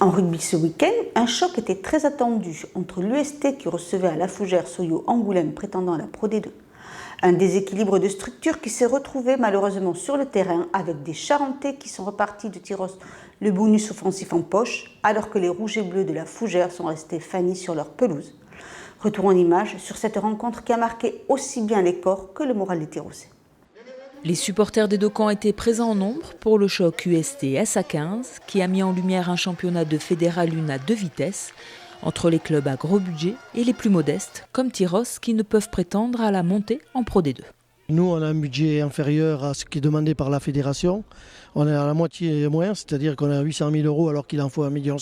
En rugby ce week-end, un choc était très attendu entre l'UST qui recevait à la Fougère Soyo Angoulême prétendant à la Pro D2. Un déséquilibre de structure qui s'est retrouvé malheureusement sur le terrain avec des Charentais qui sont repartis de Tyrosse le bonus offensif en poche alors que les rouges et bleus de la Fougère sont restés fanis sur leur pelouse. Retour en image sur cette rencontre qui a marqué aussi bien les corps que le moral des Tyrossais. Les supporters des deux camps étaient présents en nombre pour le choc UST-SA15 qui a mis en lumière un championnat de Fédéral 1 à 2 vitesses entre les clubs à gros budget et les plus modestes comme Tyrosse qui ne peuvent prétendre à la montée en Pro D2. Nous, on a un budget inférieur à ce qui est demandé par la fédération. On est à la moitié moins, c'est-à-dire qu'on est à 800 000 € alors qu'il en faut 1,6 million.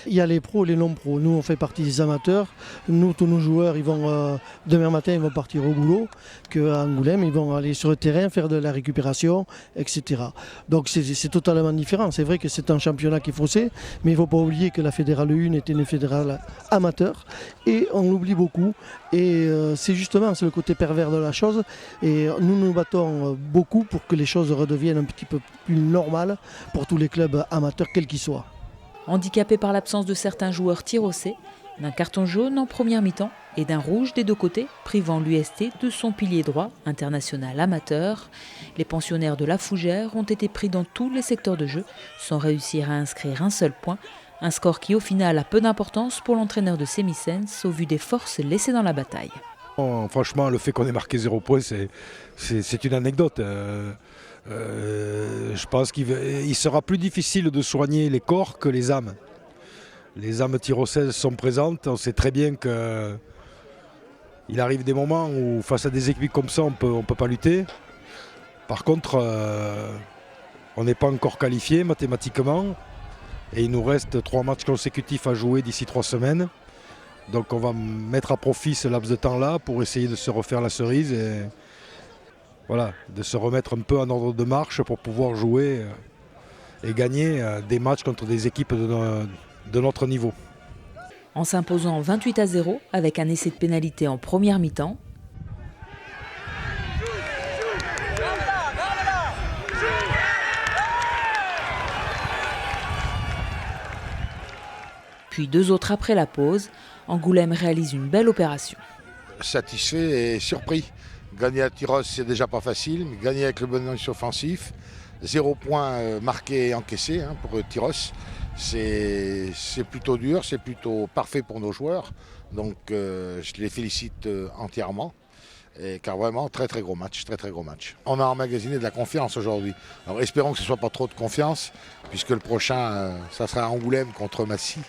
Il y a les pros et les non-pros. Nous, on fait partie des amateurs. Nous, tous nos joueurs, demain matin, ils vont partir au boulot. Qu'à Angoulême, ils vont aller sur le terrain, faire de la récupération, etc. Donc c'est totalement différent. C'est vrai que c'est un championnat qui est faussé, mais il ne faut pas oublier que la Fédérale 1 était une fédérale amateur. Et on l'oublie beaucoup. Et c'est le côté pervers de la chose. Et nous nous battons beaucoup pour que les choses redeviennent un petit peu plus normales pour tous les clubs amateurs, quels qu'ils soient. Handicapé par l'absence de certains joueurs tyrossais, d'un carton jaune en première mi-temps et d'un rouge des deux côtés, privant l'UST de son pilier droit international amateur, les pensionnaires de la Fougère ont été pris dans tous les secteurs de jeu sans réussir à inscrire un seul point. Un score qui au final a peu d'importance pour l'entraîneur de Sémicens au vu des forces laissées dans la bataille. Franchement, le fait qu'on ait marqué 0 points, c'est une anecdote. Je pense qu'il sera plus difficile de soigner les corps que les âmes. Les âmes tyrossaises sont présentes. On sait très bien qu'il arrive des moments où face à des équipes comme ça, on peut pas lutter. Par contre, on n'est pas encore qualifié mathématiquement. Et il nous reste 3 matchs consécutifs à jouer d'ici 3 semaines. Donc on va mettre à profit ce laps de temps-là pour essayer de se refaire la cerise et voilà, de se remettre un peu en ordre de marche pour pouvoir jouer et gagner des matchs contre des équipes de notre niveau. En s'imposant 28-0 avec un essai de pénalité en première mi-temps, puis 2 autres après la pause, Angoulême réalise une belle opération. Satisfait et surpris. Gagner à Tyrosse, c'est déjà pas facile, mais gagner avec le bonus offensif, 0 point marqué et encaissé pour Tyrosse, c'est plutôt dur, c'est plutôt parfait pour nos joueurs. Donc je les félicite entièrement. Car vraiment, très gros match. On a emmagasiné de la confiance aujourd'hui. Alors espérons que ce ne soit pas trop de confiance, puisque le prochain, ça sera Angoulême contre Massy.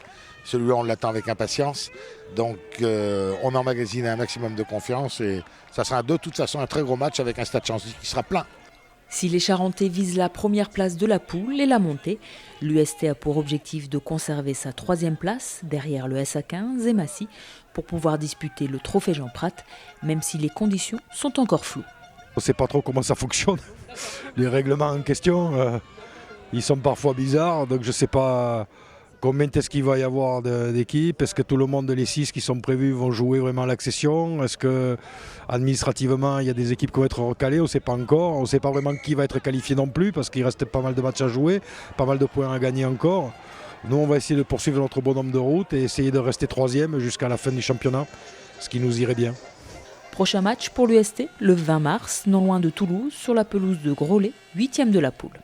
Celui-là, on l'attend avec impatience. Donc on emmagasine un maximum de confiance et ça sera de toute façon un très gros match avec un Stade Chanzy qui sera plein. Si les Charentais visent la première place de la poule et la montée, l'UST a pour objectif de conserver sa 3e place derrière le SA15 et Massy pour pouvoir disputer le trophée Jean Prat, même si les conditions sont encore floues. On ne sait pas trop comment ça fonctionne. Les règlements en question, ils sont parfois bizarres, donc je ne sais pas combien est-ce qu'il va y avoir d'équipes. Est-ce que tout le monde, les 6 qui sont prévus, vont jouer vraiment l'accession? Est-ce que administrativement, il y a des équipes qui vont être recalées? On ne sait pas encore. On ne sait pas vraiment qui va être qualifié non plus parce qu'il reste pas mal de matchs à jouer, pas mal de points à gagner encore. Nous, on va essayer de poursuivre notre bonhomme de route et essayer de rester 3e jusqu'à la fin du championnat, ce qui nous irait bien. Prochain match pour l'UST, le 20 mars, non loin de Toulouse, sur la pelouse de Groslay, 8e de la poule.